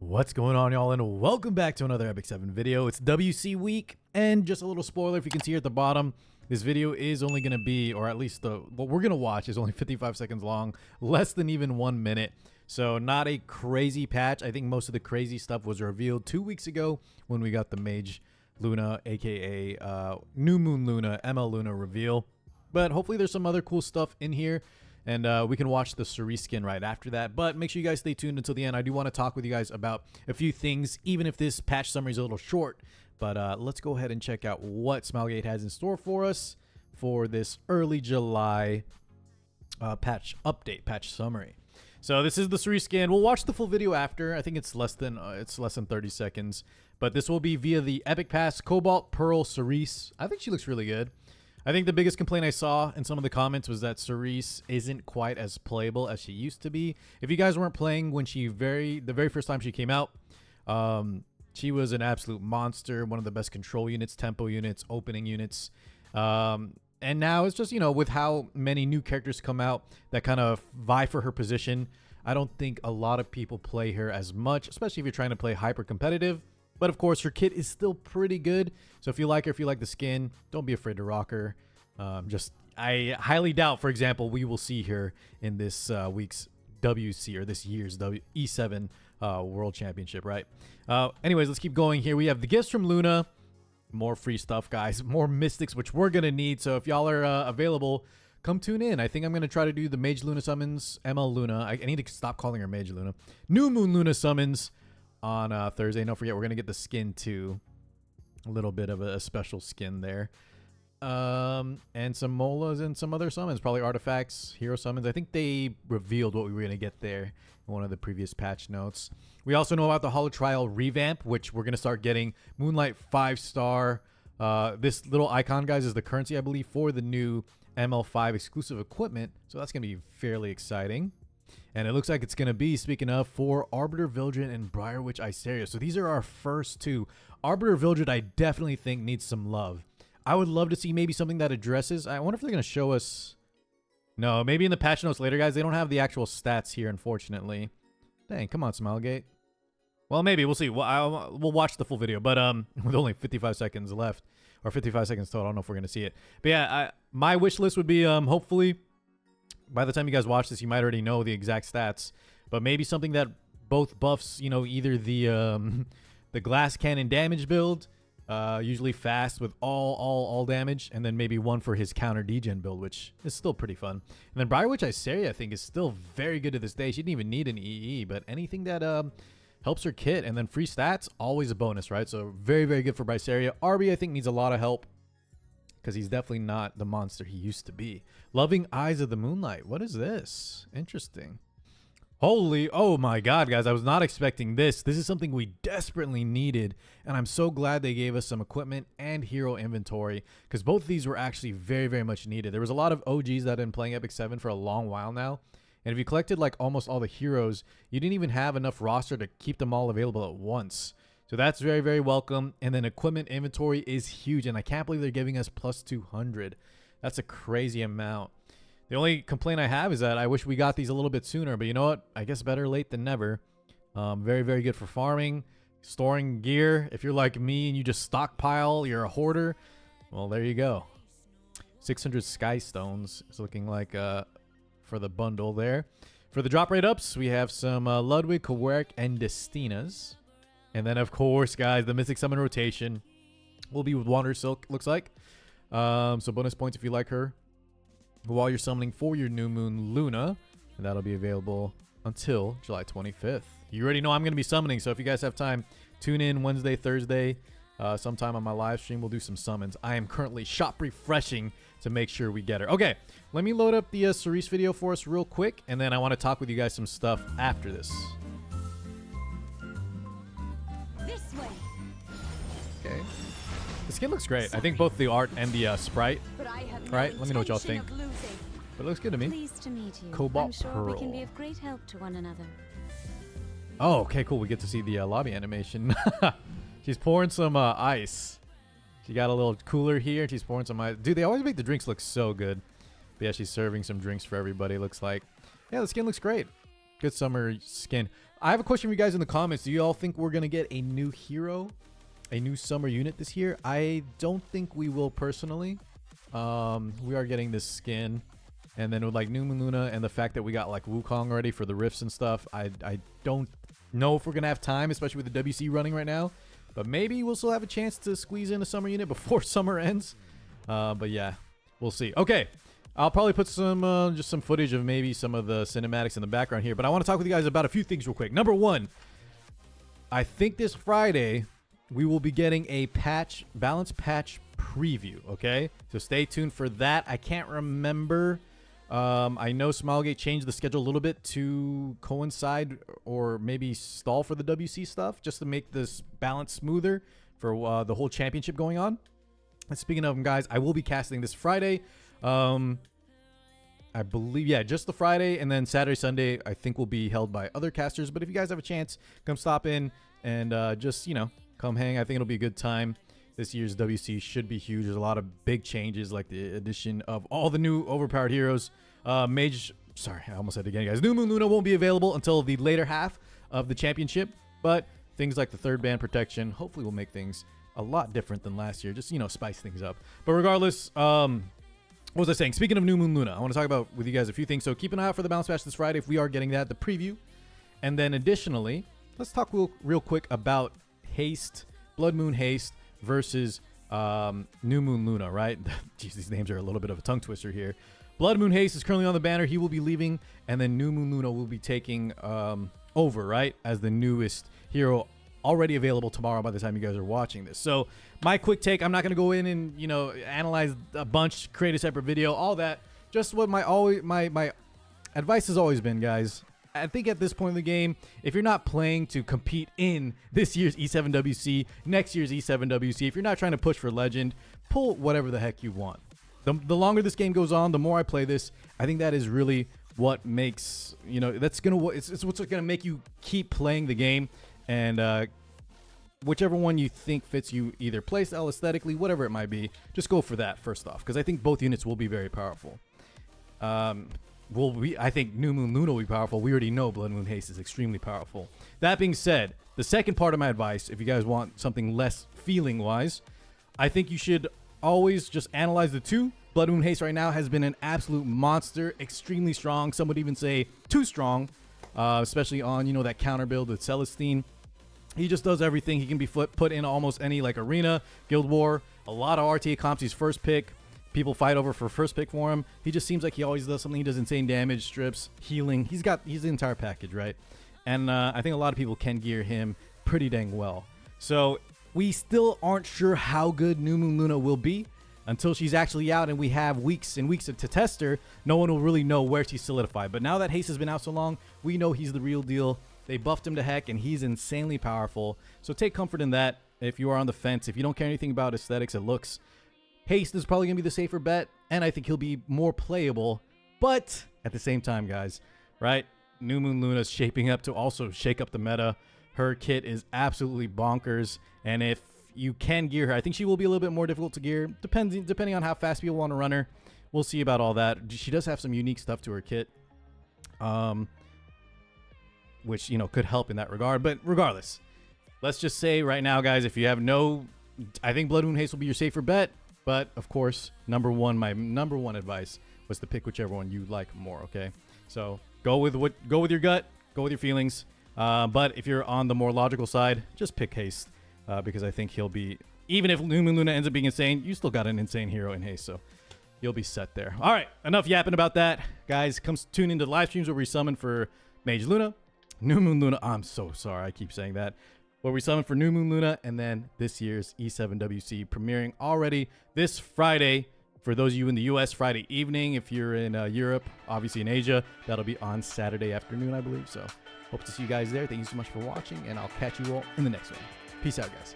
What's going on, y'all, and welcome back to another Epic 7 video. It's WC week, and just a little spoiler, if you can see here at the bottom, this video is only going to be, or at least what we're going to watch is only 55 seconds long, less than even 1 minute. So not a crazy patch. I think most of the crazy stuff was revealed 2 weeks ago when we got the Mage Luna, aka New Moon Luna, ML Luna reveal. But hopefully there's some other cool stuff in here. And we can watch the Cerise skin right after that. But make sure you guys stay tuned until the end. I do want to talk with you guys about a few things, even if this patch summary is a little short. But let's go ahead and check out what Smilegate has in store for us for this early July patch update, patch summary. So this is the Cerise skin. We'll watch the full video after. I think it's less than 30 seconds. But this will be via the Epic Pass Cobalt Pearl Cerise. I think she looks really good. I think the biggest complaint I saw in some of the comments was that Cerise isn't quite as playable as she used to be. If you guys weren't playing when the very first time she came out, she was an absolute monster, one of the best control units, tempo units, opening units. And now it's just, you know, with how many new characters come out that kind of vie for her position, I don't think a lot of people play her as much, especially if you're trying to play hyper competitive. But of course, her kit is still pretty good. So if you like her, if you like the skin, don't be afraid to rock her. I highly doubt, for example, we will see her in this week's WC or this year's E7 World Championship, right? Anyways, let's keep going here. We have the gifts from Luna. More free stuff, guys. More mystics, which we're going to need. So if y'all are available, come tune in. I think I'm going to try to do the Mage Luna summons, ML Luna. I need to stop calling her Mage Luna. New Moon Luna summons on Thursday. Don't forget, we're going to get the skin too. A little bit of a special skin there. And some molas and some other summons, probably artifacts, hero summons. I think they revealed what we were going to get there in one of the previous patch notes. We also know about the Holo Trial revamp, which we're going to start getting. Moonlight 5-star. This little icon, guys, is the currency, I believe, for the new ML5 exclusive equipment. So that's going to be fairly exciting. And it looks like it's going to be, speaking of, for Arbiter Vildred and Briarwitch Iceria. So these are our first two. Arbiter Vildred, I definitely think, needs some love. I would love to see maybe something that addresses... I wonder if they're going to show us... No, maybe in the patch notes later, guys. They don't have the actual stats here, unfortunately. Dang, come on, Smilegate. Well, maybe. We'll see. We'll watch the full video. But with only 55 seconds left, or 55 seconds total, I don't know if we're going to see it. But yeah, my wish list would be, hopefully... By the time you guys watch this, you might already know the exact stats, but maybe something that both buffs, you know, either the glass cannon damage build, usually fast with all damage, and then maybe one for his counter degen build, which is still pretty fun. And then Briarwitch Iceria, I think, is still very good to this day. She didn't even need an EE, but anything that helps her kit, and then free stats, always a bonus, right? So very, very good for Briseria. Arby, I think, needs a lot of help, because he's definitely not the monster he used to be. Loving Eyes of the Moonlight. What is this? Interesting. Holy, oh my god, guys. I was not expecting this. This is something we desperately needed. And I'm so glad they gave us some equipment and hero inventory, because both of these were actually very, very much needed. There was a lot of OGs that have been playing Epic 7 for a long while now. And if you collected like almost all the heroes, you didn't even have enough roster to keep them all available at once. So that's very, very welcome. And then equipment inventory is huge. And I can't believe they're giving us plus 200. That's a crazy amount. The only complaint I have is that I wish we got these a little bit sooner. But you know what? I guess better late than never. Very, very good for farming, storing gear. If you're like me and you just stockpile, you're a hoarder. Well, there you go. 600 Sky Stones is looking like for the bundle there. For the drop rate ups, we have some Ludwig, Kawarek, and Destinas. And then, of course, guys, the Mystic Summon rotation will be with Wander Silk, looks like. So bonus points if you like her while you're summoning for your New Moon Luna. And that'll be available until July 25th. You already know I'm going to be summoning, so if you guys have time, tune in Wednesday, Thursday. Sometime on my live stream, we'll do some summons. I am currently shop refreshing to make sure we get her. Okay, let me load up the Cerise video for us real quick, and then I want to talk with you guys some stuff after this. Okay. The skin looks great. I think both the art and the sprite. Right? Let me know what y'all think. But it looks good to me. Pleased to meet you. Cobalt I'm sure Pearl. we can be of great help to one another. Oh, okay, cool. We get to see the lobby animation. She's pouring some ice. She got a little cooler here, and she's pouring some ice. Dude, they always make the drinks look so good. But yeah, she's serving some drinks for everybody, looks like. Yeah, the skin looks great. Good summer skin. I have a question for you guys in the comments. Do you all think we're going to get a new hero, a new summer unit this year? I don't think we will personally. We are getting this skin. And then with like New Moon Luna and the fact that we got like Wukong already for the rifts and stuff, I don't know if we're going to have time, especially with the WC running right now. But maybe we'll still have a chance to squeeze in a summer unit before summer ends. But yeah, we'll see. Okay, I'll probably put some just some footage of maybe some of the cinematics in the background here. But I want to talk with you guys about a few things real quick. Number one, I think this Friday we will be getting a balance patch preview. Okay, so stay tuned for that. I can't remember. I know Smilegate changed the schedule a little bit to coincide or maybe stall for the WC stuff just to make this balance smoother for the whole championship going on. And speaking of them, guys, I will be casting this Friday. I believe, yeah, just the Friday, and then Saturday, Sunday, I think will be held by other casters. But if you guys have a chance, come stop in and just, you know, come hang. I think it'll be a good time. This year's WC should be huge. There's a lot of big changes, like the addition of all the new overpowered heroes. Sorry, I almost said it again, guys. New Moon Luna won't be available until the later half of the championship, but things like the third ban protection hopefully will make things a lot different than last year. Just, you know, spice things up. But regardless, what was I saying? Speaking of New Moon Luna, I want to talk about with you guys a few things. So keep an eye out for the balance patch this Friday if we are getting that, the preview. And then additionally, let's talk real quick about Haste, Blood Moon Haste, versus New Moon Luna, right? Jeez, these names are a little bit of a tongue twister here. Blood Moon Haste is currently on the banner. He will be leaving, and then New Moon Luna will be taking over, right, as the newest hero already available tomorrow by the time you guys are watching this. So my quick take, I'm not going to go in and, you know, analyze a bunch, create a separate video, all that. Just what my advice has always been, guys. I think at this point in the game, if you're not playing to compete in this year's E7WC, next year's E7WC, if you're not trying to push for Legend, pull whatever the heck you want. The longer this game goes on, the more I play this, I think that is really what makes, you know, it's what's gonna make you keep playing the game. And whichever one you think fits you, either playstyle, aesthetically, whatever it might be, just go for that first off, because I think both units will be very powerful. I think New Moon Luna will be powerful. We already know Blood Moon Haste is extremely powerful. That being said, the second part of my advice, if you guys want something less feeling-wise, I think you should always just analyze the two. Blood Moon Haste right now has been an absolute monster, extremely strong. Some would even say too strong, especially on, you know, that counter build with Celestine. He just does everything. He can be put in almost any, like, arena, guild war, a lot of RTA comps. He's first pick. People fight over for first pick for him. He just seems like he always does something. He does insane damage, strips, healing. He's the entire package, right? And I think a lot of people can gear him pretty dang well. So we still aren't sure how good New Moon Luna will be until she's actually out and we have weeks and weeks to test her. No one will really know where she's solidified. But now that Haste has been out so long, we know he's the real deal. They buffed him to heck, and he's insanely powerful. So take comfort in that if you are on the fence. If you don't care anything about aesthetics and looks, Haste is probably going to be the safer bet, and I think he'll be more playable. But at the same time, guys, right? New Moon Luna is shaping up to also shake up the meta. Her kit is absolutely bonkers, and if you can gear her, I think she will be a little bit more difficult to gear, depending on how fast people want to run her. We'll see about all that. She does have some unique stuff to her kit, which, you know, could help in that regard. But regardless, let's just say right now, guys, if you have I think Blood Moon Haste will be your safer bet. But of course, my number one advice was to pick whichever one you like more. Okay, so go with your gut, go with your feelings. But if you're on the more logical side, just pick Haste because I think he'll be, even if New Moon Luna ends up being insane, you still got an insane hero in Haste, so you'll be set there. All right, enough yapping about that, guys. Come tune into the live streams where we summon for Mage Luna, New Moon Luna. I'm so sorry, I keep saying that. Where we summon for New Moon Luna, and then this year's E7WC premiering already this Friday. For those of you in the US, Friday evening. If you're in Europe, obviously in Asia, that'll be on Saturday afternoon, I believe. So hope to see you guys there. Thank you so much for watching, and I'll catch you all in the next one. Peace out, guys.